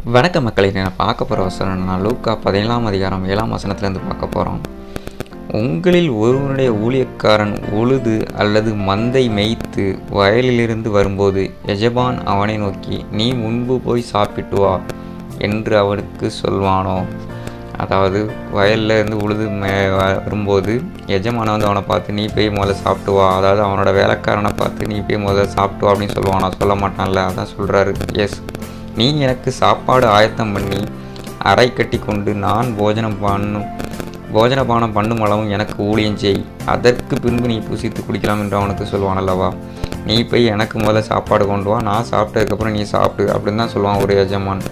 வணக்க மக்களை நான் பார்க்க போகிற வசனம் நான் லூக்கா 17ஆம் அதிகாரம் 7ஆம் வசனத்திலேருந்து பார்க்க போகிறோம். உங்களில் ஒருவனுடைய ஊழியக்காரன் உழுது அல்லது மந்தை மேய்த்து வயலிலிருந்து வரும்போது எஜமான் அவனை நோக்கி, நீ முன்பு போய் சாப்பிட்டு வா என்று அவனுக்கு சொல்வானோ? அதாவது வயலில் இருந்து உழுது வரும்போது எஜமானை அவனை பார்த்து நீ போய் முதல்ல சாப்பிட்டு வா, அதாவது அவனோட வேலைக்காரனை பார்த்து நீ போய் முதல்ல சாப்பிட்டு வா அப்படின்னு சொல்லுவானா? சொல்ல மாட்டான்ல. அதான் சொல்கிறாரு. எஸ், நீ எனக்கு சாப்பாடு ஆயத்தம் பண்ணி அறை கட்டி கொண்டு நான் போஜனபானம் பண்ணும் அளவும் எனக்கு ஊழியம் செய், அதற்கு பின்பு நீ புசித்து குடிக்கலாம் என்று அவனுக்கு சொல்லுவான் அல்லவா? நீ போய் எனக்கு முதல்ல சாப்பாடு கொண்டு வா, நான் சாப்பிட்டதுக்கப்புறம் நீ சாப்பிடு அப்படின்னு தான் சொல்லுவான் ஒரு எஜமான்.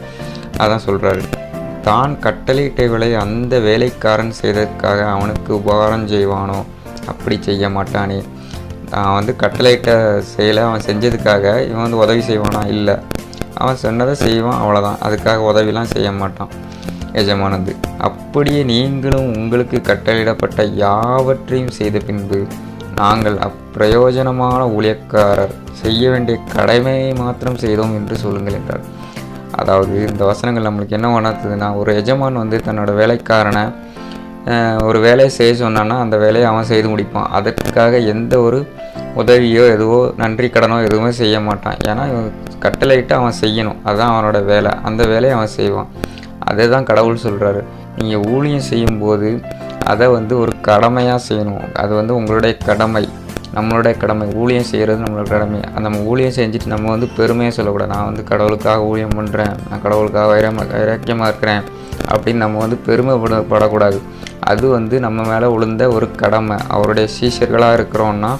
அதான் சொல்கிறாரு. தான் கட்டளையிட்டவளை அந்த வேலைக்காரன் செய்ததற்காக அவனுக்கு உபகாரம் செய்வானோ? அப்படி செய்ய மாட்டானே. அவன் கட்டளையிட்ட செயலை அவன் செஞ்சதுக்காக இவன் உதவி செய்வானா? இல்லை. அவன் சொன்னதை செய்வான், அவ்வளோதான். அதுக்காக உதவிலாம் செய்ய மாட்டான் எஜமானது. அப்படியே நீங்களும் உங்களுக்கு கட்டளையிடப்பட்ட யாவற்றையும் செய்த பின்பு நாங்கள் அப்பிரயோஜனமான ஊழியக்காரர், செய்ய வேண்டிய கடமையை மாத்திரம் செய்தோம் என்று சொல்லுங்கள் என்றார். அதாவது இந்த வசனங்கள் நம்மளுக்கு என்ன உணர்த்துதுன்னா, ஒரு எஜமான் தன்னோட வேலைக்காரனை ஒரு வேலையை செய்ய சொன்னான்னா அந்த வேலையை அவன் செய்து முடிப்பான். அதற்காக எந்த ஒரு உதவியோ எதுவோ நன்றி கடனோ எதுவுமே செய்ய மாட்டான். ஏன்னா கட்டளையிட்டு அவன் செய்யணும், அதுதான் அவனோட வேலை. அந்த வேலையை அவன் செய்வான். அதை தான் கடவுள் சொல்கிறாரு. நீங்கள் ஊழியம் செய்யும்போது அதை ஒரு கடமையாக செய்யணும். அது உங்களுடைய கடமை, நம்மளுடைய கடமை. ஊழியம் செய்கிறது நம்மளோட கடமை. நம்ம ஊழியம் செஞ்சுட்டு நம்ம பெருமையாக சொல்லக்கூடாது. நான் கடவுளுக்காக ஊழியம் பண்ணுறேன், நான் கடவுளுக்காக வைராக்கியமாக இருக்கிறேன் அப்படின்னு நம்ம பெருமைப்படக்கூடாது. அது நம்ம மேலே விழுந்த ஒரு கடமை. அவருடைய சீஷர்களாக இருக்கிறோன்னா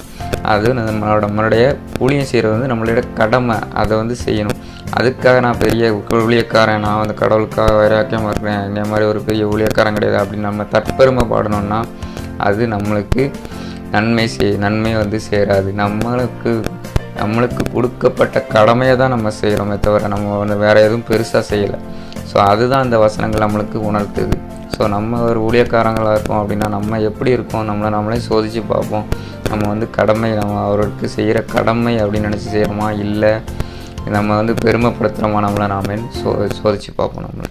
அது நம்மளுடைய ஊழியம் செய்கிறது நம்மளுடைய கடமை. அதை செய்யணும். அதுக்காக நான் பெரிய ஊழியக்காரன், நான் கடவுளுக்காக வைராக்கியமாக இருக்கிறேன், இந்த மாதிரி ஒரு பெரிய ஊழியக்காரன் கிடையாது அப்படின்னு நம்ம தற்பெருமை பாடணும்னா அது நம்மளுக்கு நன்மை சேராது. நம்மளுக்கு கொடுக்கப்பட்ட கடமையை தான் நம்ம செய்கிறோமே தவிர நம்ம வேறு எதுவும் பெருசாக செய்யலை. ஸோ அதுதான் அந்த வசனங்கள் நம்மளுக்கு உணர்த்துது. ஸோ நம்ம ஒரு ஊழியக்காரங்களாக இருக்கோம் அப்படின்னா நம்ம எப்படி இருக்கோம், நம்மளே சோதித்து பார்ப்போம். நம்ம கடமை, நம்ம அவருக்கு செய்கிற கடமை அப்படின்னு நினச்சி செய்கிறோமா, இல்லை நம்ம பெருமைப்படுத்துகிறோமா, நாமே சோதித்து பார்ப்போம் நம்மளை.